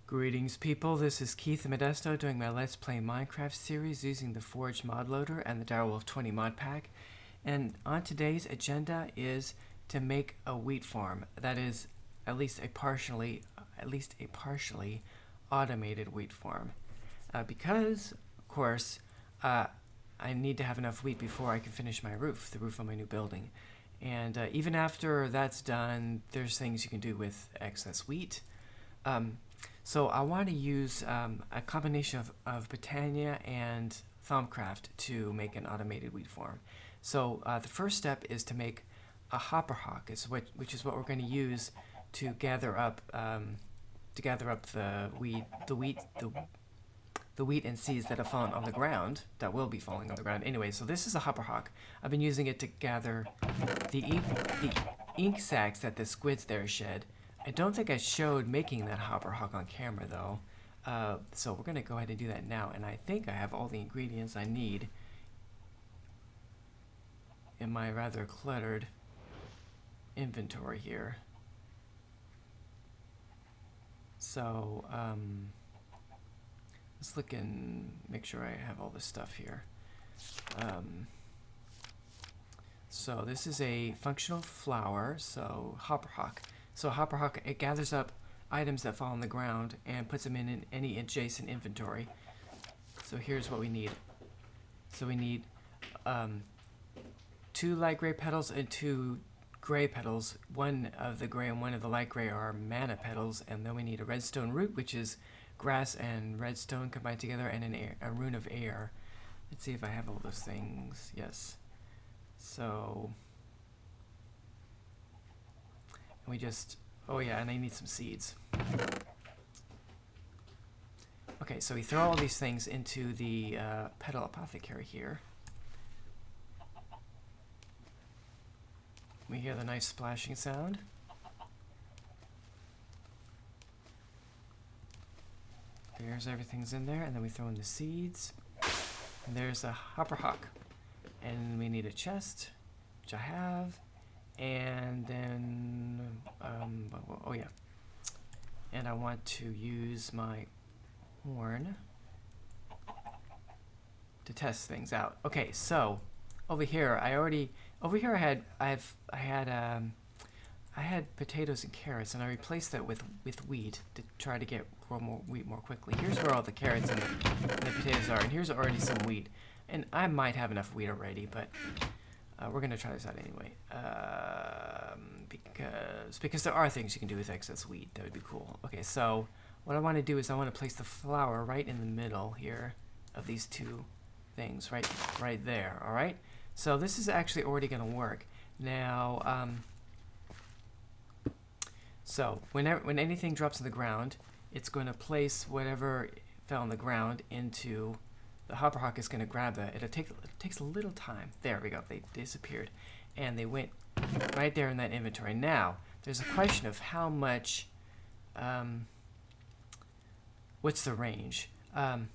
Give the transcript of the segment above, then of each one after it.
Greetings people, this is Keith Modesto doing my Let's Play Minecraft series using the Forge mod loader and the DirePack 20 mod pack. And on today's agenda is to make a wheat farm that is at least a partially automated wheat farm. Because, of course, I need to have enough wheat before I can finish my roof, the roof of my new building. And even after that's done, there's things you can do with excess wheat. So I want to use a combination of Botania and Thaumcraft to make an automated wheat farm. So the first step is to make a hopper hock, which is what we're going to use to gather up the wheat and seeds that have fallen on the ground, that will be falling on the ground anyway. So this is a hopper hock. I've been using it to gather the ink sacs that the squids there shed. I don't think I showed making that hopper hock on camera though, so we're going to go ahead and do that now, and I think I have all the ingredients I need in my rather cluttered inventory here. So let's look and make sure I have all this stuff here. So this is a functional flower, so hopper hock. So hopper hock, it gathers up items that fall on the ground and puts them in any adjacent inventory. So here's what we need. So we need 2 light gray petals and 2 gray petals. One of the gray and one of the light gray are mana petals, and then we need a redstone root, which is grass and redstone combined together, and a rune of air. Let's see if I have all those things. Yes. So we just, oh yeah, and I need some seeds. Okay, so we throw all these things into the petal apothecary here. We hear the nice splashing sound. There's everything's in there, and then we throw in the seeds. And there's a hopper hock. And we need a chest, which I have. And then, oh yeah, and I want to use my horn to test things out. Okay, so over here, I had potatoes and carrots, and I replaced that with wheat to try to grow more wheat more quickly. Here's where all the carrots and the potatoes are, and here's already some wheat, and I might have enough wheat already, but we're going to try this out anyway, because there are things you can do with excess wheat. That would be cool. Okay, so what I want to do is I want to place the flour right in the middle here of these two things, right there. All right. So this is actually already going to work. Now, so when anything drops on the ground, it's going to place whatever fell on the ground into. The hopper hock is going to grab that. It takes a little time. There we go. They disappeared. And they went right there in that inventory. Now, there's a question of how much, what's the range? The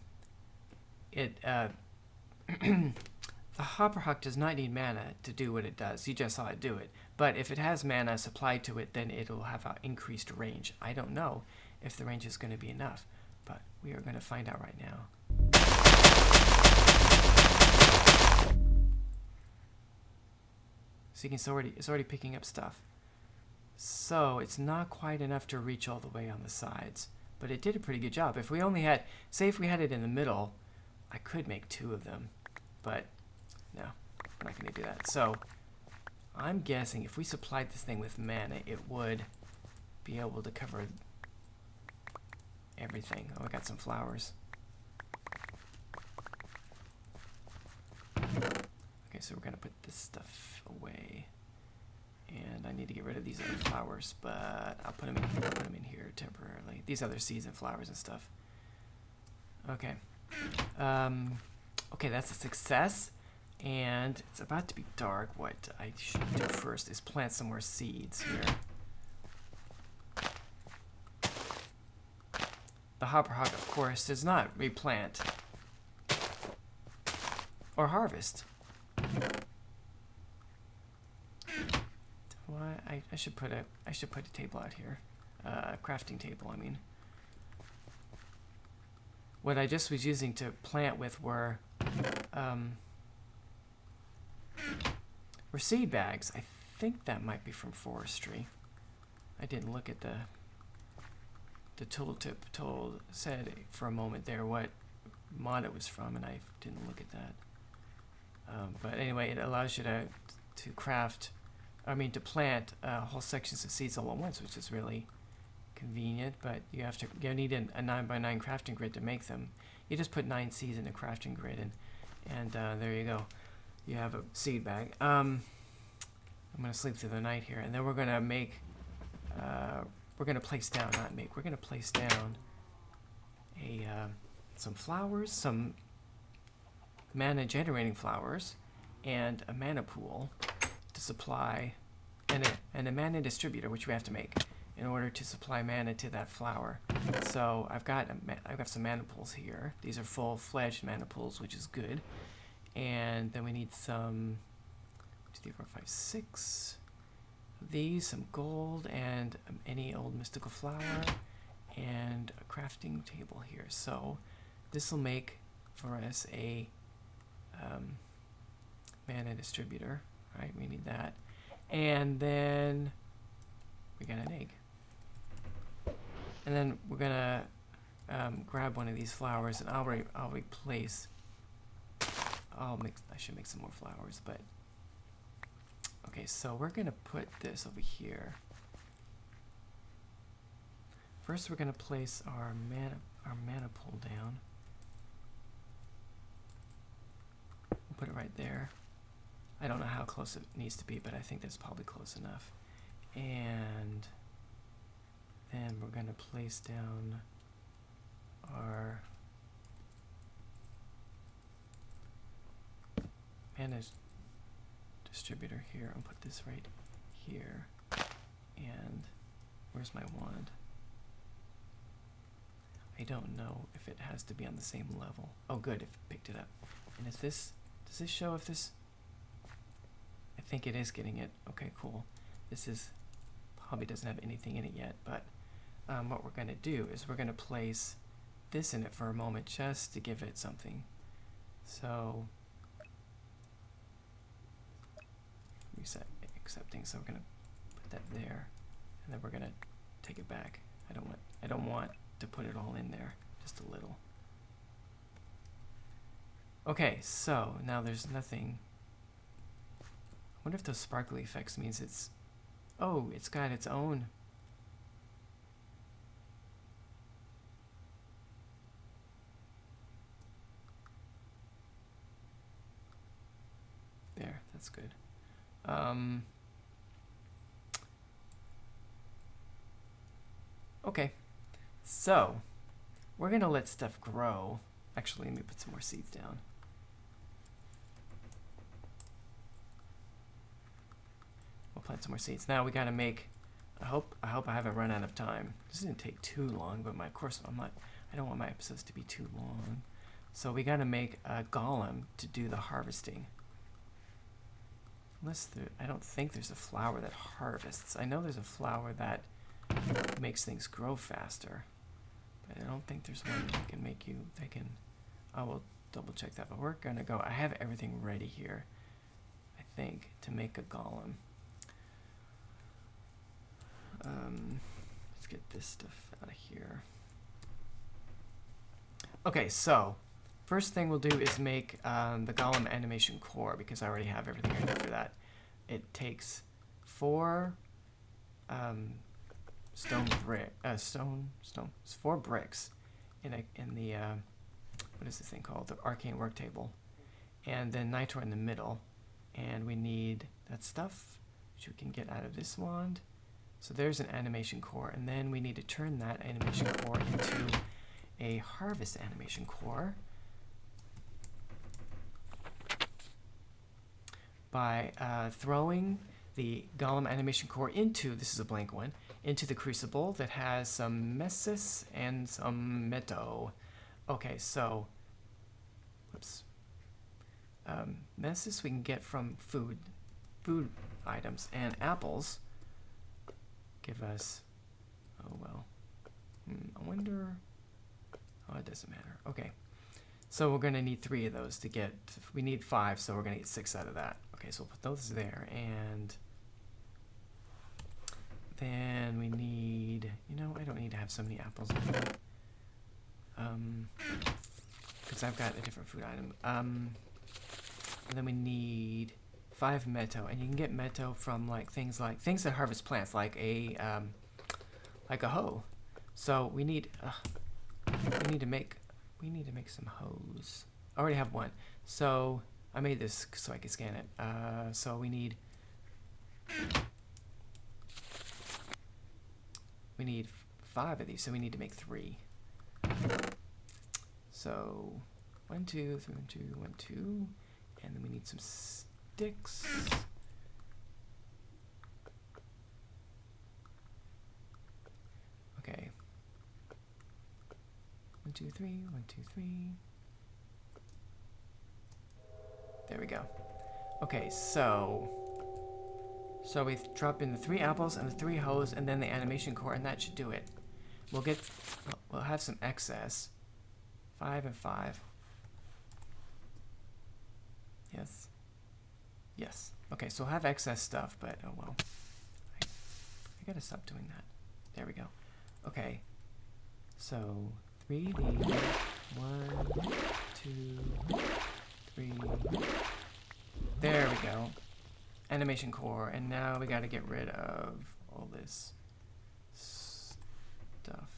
hopper hock does not need mana to do what it does. You just saw it do it. But if it has mana supplied to it, then it'll have an increased range. I don't know if the range is going to be enough, but we are going to find out right now. So you can it's already picking up stuff. So it's not quite enough to reach all the way on the sides, but it did a pretty good job. If we only had, say if we had it in the middle, I could make 2 of them, but no, I'm not going to do that. So I'm guessing if we supplied this thing with mana, it would be able to cover everything. Oh, I got some flowers. Okay, so we're going to put this stuff away. And I need to get rid of these other flowers, but I'll put them in here temporarily. These other seeds and flowers and stuff. Okay. Okay, that's a success. And it's about to be dark. What I should do first is plant some more seeds here. The hopper hog, of course, does not replant or harvest. Why I should put a table out here, crafting table. I mean, what I just was using to plant with were seed bags. I think that might be from forestry. I didn't look at the tooltip said for a moment there what mod it was from, and I didn't look at that. But anyway, it allows you to craft, to plant whole sections of seeds all at once, which is really convenient. But you need a 9x9 crafting grid to make them. You just put 9 seeds in a crafting grid, and there you go. You have a seed bag. I'm gonna sleep through the night here, and then we're gonna make. We're gonna place down, not make. We're gonna place down some flowers, some mana generating flowers, and a mana pool to supply, and a mana distributor, which we have to make in order to supply mana to that flower. So I've got some mana pools here. These are full-fledged mana pools, which is good. And then we need some 2, 3, 4, 5, 6 of these, some gold, and any old mystical flower, and a crafting table here. So this will make for us a mana distributor, right? We need that. And then we got an egg. And then we're gonna grab one of these flowers, and I'll replace. I should make some more flowers, but okay. So we're gonna put this over here. First, we're gonna place our mana pool down. We'll put it right there. I don't know how close it needs to be, but I think that's probably close enough. And then we're gonna place down our mana distributor here. I'll put this right here. And where's my wand? I don't know if it has to be on the same level. Oh, good, it picked it up. And does this show if this? I think it is getting it. Okay, cool. This is probably doesn't have anything in it yet, but what we're gonna do is we're gonna place this in it for a moment just to give it something. So reset accepting. So we're gonna put that there, and then we're gonna take it back. I don't want to put it all in there, just a little. Okay, so now there's nothing. I wonder if those sparkly effects means it's. Oh, it's got its own. There, that's good. Okay, so we're gonna let stuff grow. Actually, let me put some more seeds down. We'll plant some more seeds. Now we gotta make. I hope I haven't run out of time. This didn't take too long, but of course I don't want my episodes to be too long. So we gotta make a golem to do the harvesting. I don't think there's a flower that harvests. I know there's a flower that makes things grow faster, but I don't think there's one that can make you. I will double check that. But we're gonna go. I have everything ready here, I think, to make a golem. Let's get this stuff out of here. Okay, so first thing we'll do is make the golem animation core, because I already have everything I need for that. It takes 4 4 bricks in the what is this thing called? The arcane work table, and then nitor in the middle, and we need that stuff which we can get out of this wand. So there's an animation core, and then we need to turn that animation core into a harvest animation core. by throwing the golem animation core into, this is a blank one, into the crucible that has some messes and some metal. Okay, so, whoops. Messes we can get from food items, and apples give us, oh well, I wonder, oh, it doesn't matter. Okay, so we're gonna need 3 of those to get, we need 5, so we're gonna get 6 out of that. Okay, so we'll put those there, and then we need, I don't need to have so many apples in there, because I've got a different food item. And then we need 5 meto, and you can get meto from things that harvest plants, like a hoe. So we need to make some hoes. I already have one, so I made this so I could scan it. So we need 5 of these, so we need to make 3. So 1, 2, 3, 1, 2, 1, 2. And then we need some sticks. Okay. 1, 2, 3, 1, 2, 3. There we go. Okay, so we drop in the 3 apples and the 3 hoes and then the animation core, and that should do it. We'll have some excess. 5 and 5. Yes. Yes. Okay, so we'll have excess stuff, but oh well. I gotta stop doing that. There we go. Okay. So 3 these. 1, 2, 3. There we go. Animation core, and now we gotta get rid of all this stuff.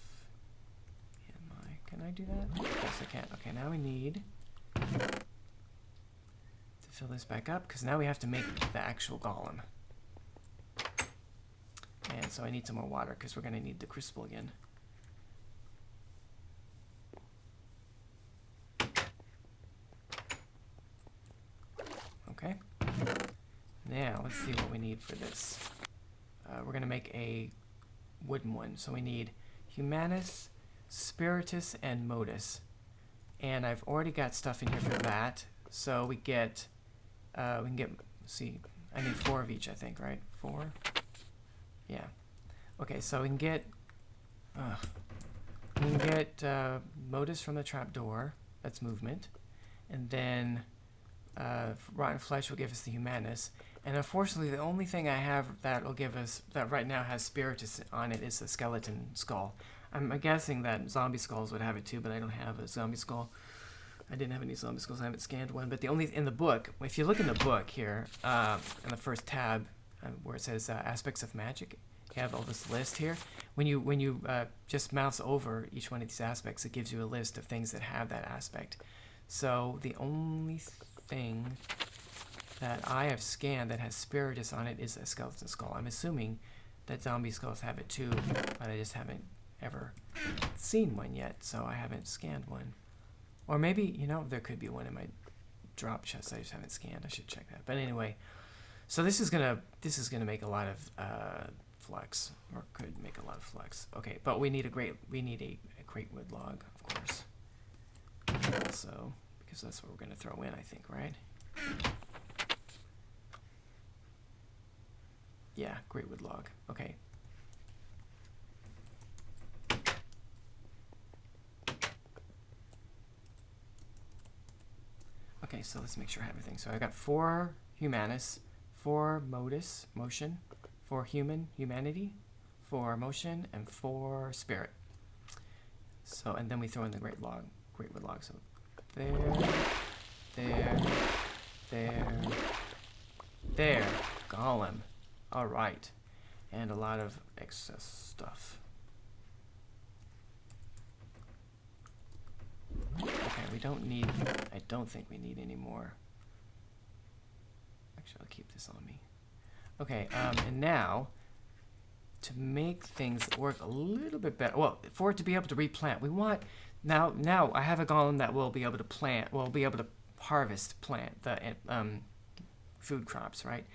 Can I do that? Yes, I can. Okay, now we need fill this back up, because now we have to make the actual golem. And so I need some more water, because we're going to need the crucible again. Okay. Now, let's see what we need for this. We're going to make a wooden one. So we need Humanus, Spiritus, and Modus. And I've already got stuff in here for that. So we get... we can get, see, I need 4 of each, I think, right? 4? Yeah. Okay, so we can get Modus from the trapdoor. That's movement. And then Rotten Flesh will give us the Humanus. And unfortunately, the only thing I have that will give us, that right now has Spiritus on it, is a skeleton skull. I'm guessing that zombie skulls would have it too, but I don't have a zombie skull. I didn't have any zombie skulls. I haven't scanned one. But the only in the book, if you look in the book here, in the first tab, where it says aspects of magic, you have all this list here. When you just mouse over each one of these aspects, it gives you a list of things that have that aspect. So the only thing that I have scanned that has Spiritus on it is a skeleton skull. I'm assuming that zombie skulls have it too, but I just haven't ever seen one yet, so I haven't scanned one. Or maybe, there could be one in my drop chest I just haven't scanned. I should check that. But anyway, so this is gonna make a lot of flux, or could make a lot of flux. Okay, but we need a great wood log, of course. Also, because that's what we're gonna throw in, I think, right? Yeah, great wood log. Okay. Okay, so let's make sure I have everything. So I got 4 Humanus, 4 Modus, motion, 4 humanity, 4 motion, and 4 spirit. So, and then we throw in the great wood log. So there, golem. All right, and a lot of excess stuff. Okay, we don't need, I don't think we need any more. Actually, I'll keep this on me. Okay, and now, to make things work a little bit better, well, for it to be able to replant, we want, now I have a golem that will be able to plant, will be able to harvest the food crops, right?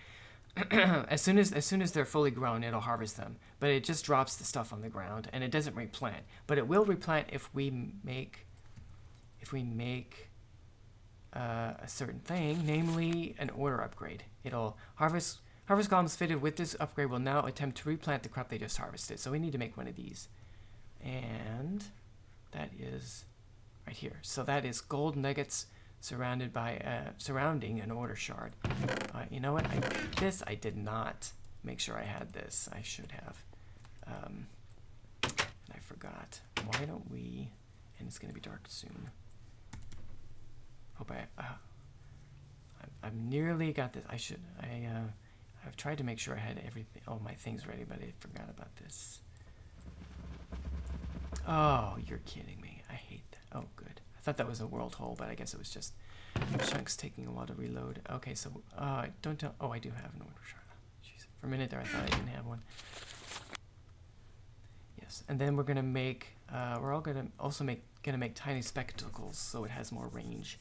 as soon as they're fully grown, it'll harvest them. But it just drops the stuff on the ground, and it doesn't replant. But it will replant if we make a certain thing, namely an order upgrade. It'll harvest columns fitted with this upgrade will now attempt to replant the crop they just harvested. So we need to make one of these, and that is right here. So that is gold nuggets surrounding an order shard. You know what? I did not make sure I had this. I should have. And I forgot. Why don't we? And it's going to be dark soon. Hope I've nearly got this. I've tried to make sure I had all my things ready, but I forgot about this. Oh, you're kidding me. I hate that. Oh, good. I thought that was a world hole, but I guess it was just chunks taking a while to reload. Okay, so don't tell. Oh, I do have an order shard. Jeez. For a minute there, I thought I didn't have one. Yes, and then we're gonna make. We're all gonna make tiny spectacles so it has more range.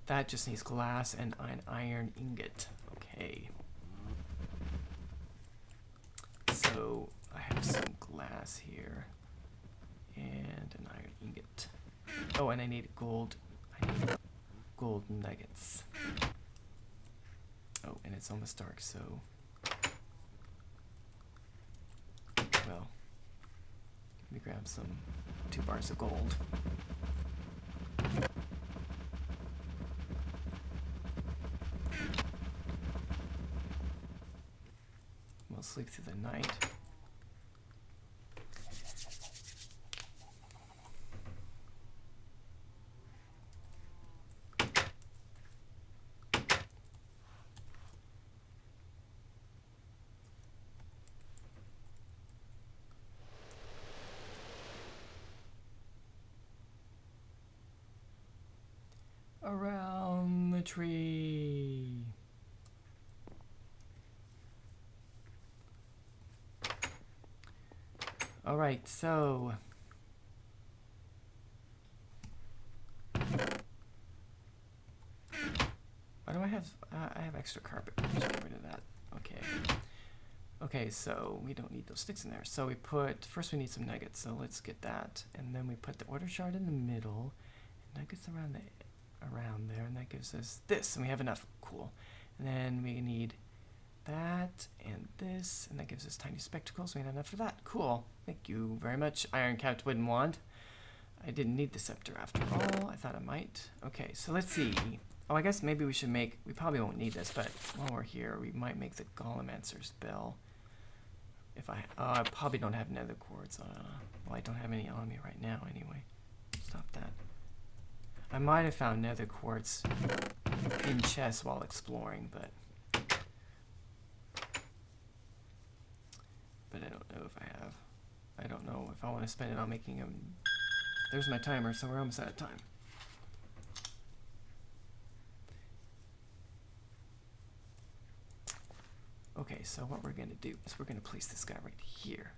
That just needs glass and an iron ingot. Okay. So I have some glass here and an iron ingot. Oh, and I need gold. I need gold nuggets. Oh, and it's almost dark, so well, let me grab 2 bars of gold. We'll sleep through the night. Around the tree. All right, so why do I have extra carpet? Let's get rid of that. Okay. Okay, so we don't need those sticks in there. So first we need some nuggets. So let's get that, and then we put the order shard in the middle, and nuggets around there, and that gives us this, and we have enough. Cool. And then we need that and this, and that gives us tiny spectacles. We have enough for that. Cool. Thank you very much, iron-capped wooden wand. I didn't need the scepter after all. I thought I might. Okay, so let's see. Oh, I guess maybe we should make. We probably won't need this, but while we're here, we might make the Golemancer's bell. If I probably don't have nether quartz. Well, I don't have any on me right now, anyway. Stop that. I might have found nether quartz in chests while exploring, but I don't know if I have. I don't know if I want to spend it on making them. There's my timer, so we're almost out of time. Okay, so what we're going to do is we're going to place this guy right here,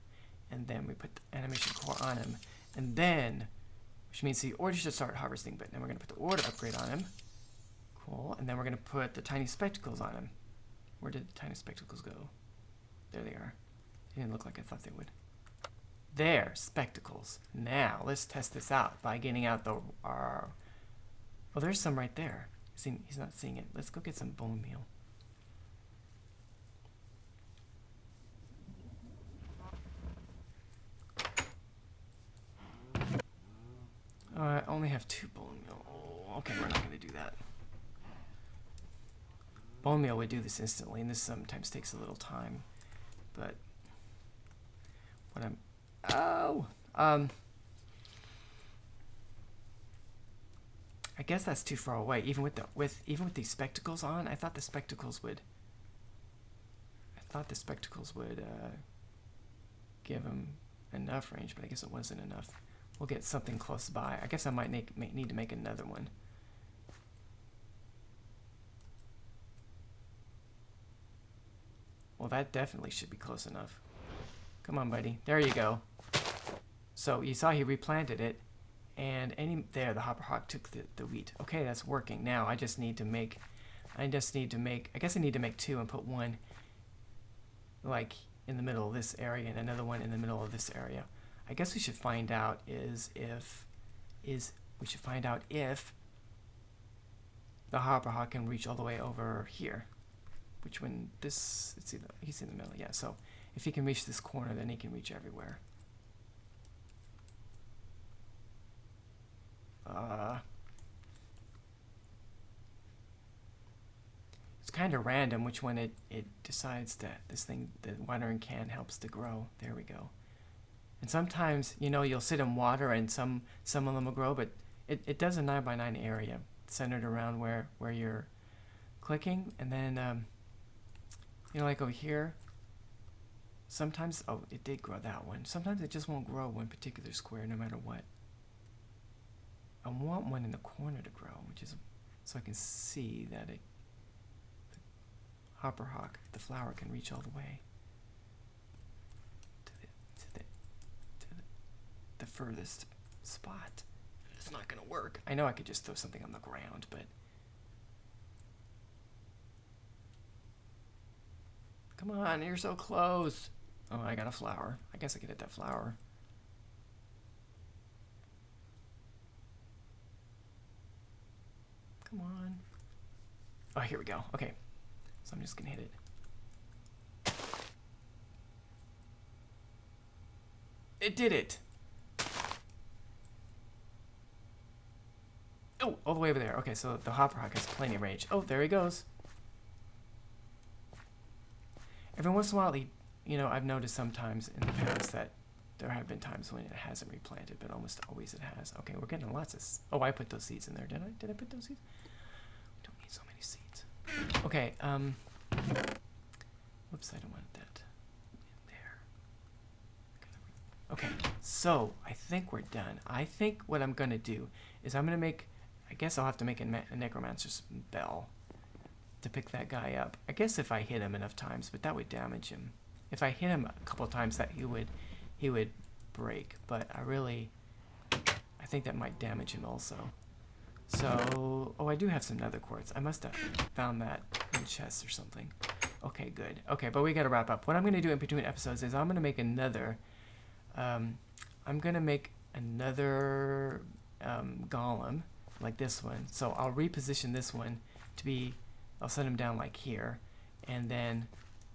and then we put the animation core on him, and then, which means the order should start harvesting, but then we're going to put the order upgrade on him. Cool, and then we're going to put the tiny spectacles on him. Where did the tiny spectacles go? There they are. They didn't look like I thought they would. There, spectacles. Now, let's test this out by getting out the... Oh, there's some right there. He's not seeing it. Let's go get some bone meal. I only have 2 bone meal. Oh, okay, we're not going to do that. Bone meal would do this instantly, and this sometimes takes a little time. But what I'm... Oh! I guess that's too far away. Even with these spectacles on, I thought the spectacles would give him enough range, but I guess it wasn't enough. We'll get something close by. I guess I might need to make another one. Well, that definitely should be close enough. Come on, buddy. There you go. So you saw he replanted it, and there the hopper hawk took the wheat. Okay, that's working. Now I just need to make I just need to make, I guess I need to make 2 and put one like in the middle of this area and another one in the middle of this area. I guess we should find out we should find out if the hopper hawk can reach all the way over here. Which one? This, let's see, he's in the middle. Yeah, so if he can reach this corner, then he can reach everywhere. It's kind of random which one it decides that this thing, the watering can, helps to grow. There we go. And sometimes, you know, you'll sit in water and some of them will grow, but it does a 9x9 area centered around where you're clicking. And then, you know, like over here, sometimes, oh, it did grow that one. Sometimes it just won't grow one particular square no matter what. I want one in the corner to grow, which is so I can see that the hopper hawk, the flower, can reach all the way to the furthest spot. It's not gonna work. I know I could just throw something on the ground, but come on, you're so close. Oh, I got a flower. I guess I could hit that flower. Come on. Oh, here we go. Okay. So I'm just gonna hit it. It did it. Oh, all the way over there. Okay, so the hopper hawk has plenty of range. Oh, there he goes. Every once in a while, you know, I've noticed sometimes in the past that there have been times when it hasn't replanted, but almost always it has. Okay, we're getting lots of... Oh, I put those seeds in there. Did I? Did I put those seeds? We don't need so many seeds. Okay, whoops, I don't want that in there. Okay, so I think we're done. I think what I'm going to do is I'm going to make... I guess I'll have to make a necromancer's bell to pick that guy up. I guess if I hit him enough times, but that would damage him. If I hit him a couple of times, that he would break. But I think that might damage him also. So, oh, I do have some nether quartz. I must have found that in chests or something. Okay, good. Okay, but we got to wrap up. What I'm going to do in between episodes is I'm going to make another. I'm going to make another golem like this one. So I'll reposition this one to be. I'll set him down like here, and then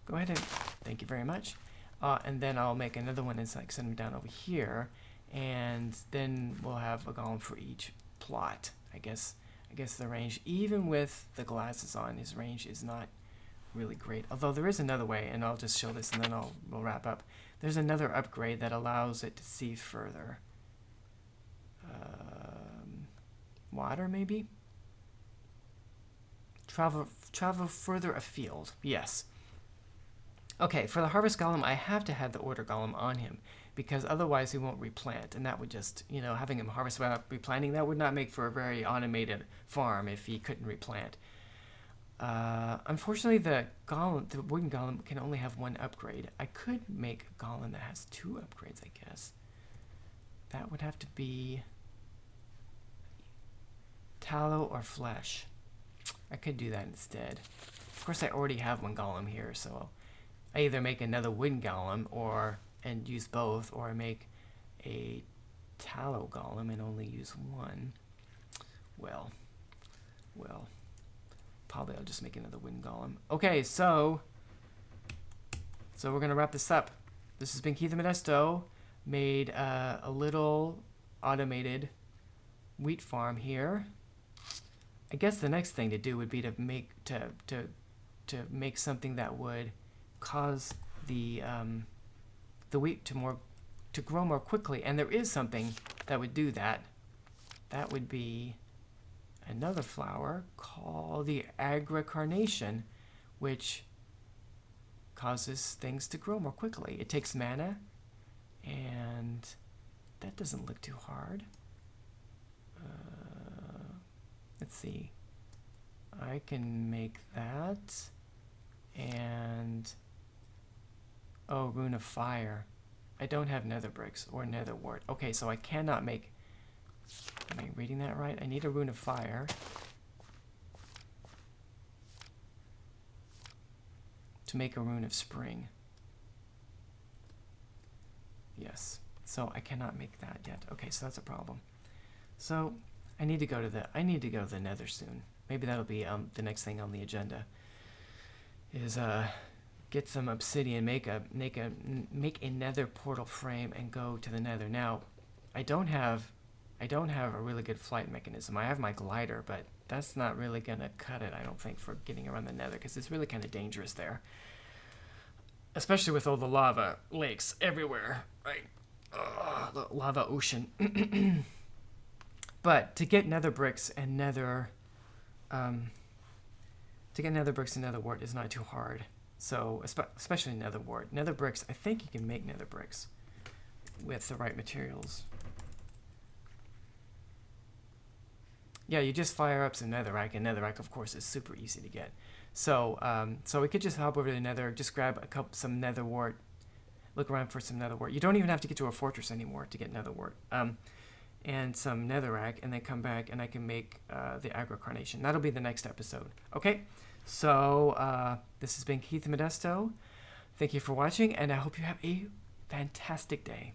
go ahead and thank you very much. And then I'll make another one and like set him down over here, and then we'll have a golem for each plot. I guess the range, even with the glasses on, his range is not really great. Although there is another way, and I'll just show this, and then we'll wrap up. There's another upgrade that allows it to see further. Water, maybe. Travel further afield. Yes. Okay, for the harvest golem, I have to have the order golem on him, because otherwise he won't replant, and that would just, you know, having him harvest without replanting, that would not make for a very automated farm if he couldn't replant. Unfortunately, the wooden golem can only have one upgrade. I could make a golem that has 2 upgrades, I guess. That would have to be tallow or flesh. I could do that instead. Of course, I already have one golem here, so I either make another wooden golem and use both, or I make a tallow golem and only use one. Well, probably I'll just make another wooden golem. Okay, so we're gonna wrap this up. This has been Keith the Modesto. Made a little automated wheat farm here. I guess the next thing to do would be to make something that would cause the wheat to grow more quickly, and there is something that would do that. That would be another flower called the agrocarnation, which causes things to grow more quickly. It takes mana, and that doesn't look too hard. Let's see. I can make that, and Rune of Fire. I don't have nether bricks or nether wart. Okay, so I cannot make... Am I reading that right? I need a Rune of Fire. to make a rune of spring. Yes. So I cannot make that yet. Okay, so that's a problem. So I need to go to the Nether soon. Maybe that'll be the next thing on the agenda. Is get some obsidian, make a Nether portal frame, and go to the Nether. Now, I don't have a really good flight mechanism. I have my glider, but that's not really gonna cut it, I don't think, for getting around the Nether, because it's really kind of dangerous there, especially with all the lava lakes everywhere, right? The lava ocean. But to get Nether bricks and Nether wart is not too hard. So especially Nether wart, Nether bricks. I think you can make Nether bricks with the right materials. Yeah, you just fire up some netherrack, and netherrack, of course, is super easy to get. So, so we could just hop over to the Nether, just grab some Nether wart, look around for some Nether wart. You don't even have to get to a fortress anymore to get Nether wart, and some netherrack, and then come back, and I can make the aggro carnation. That'll be the next episode. Okay, so this has been Keith Modesto. Thank you for watching, and I hope you have a fantastic day.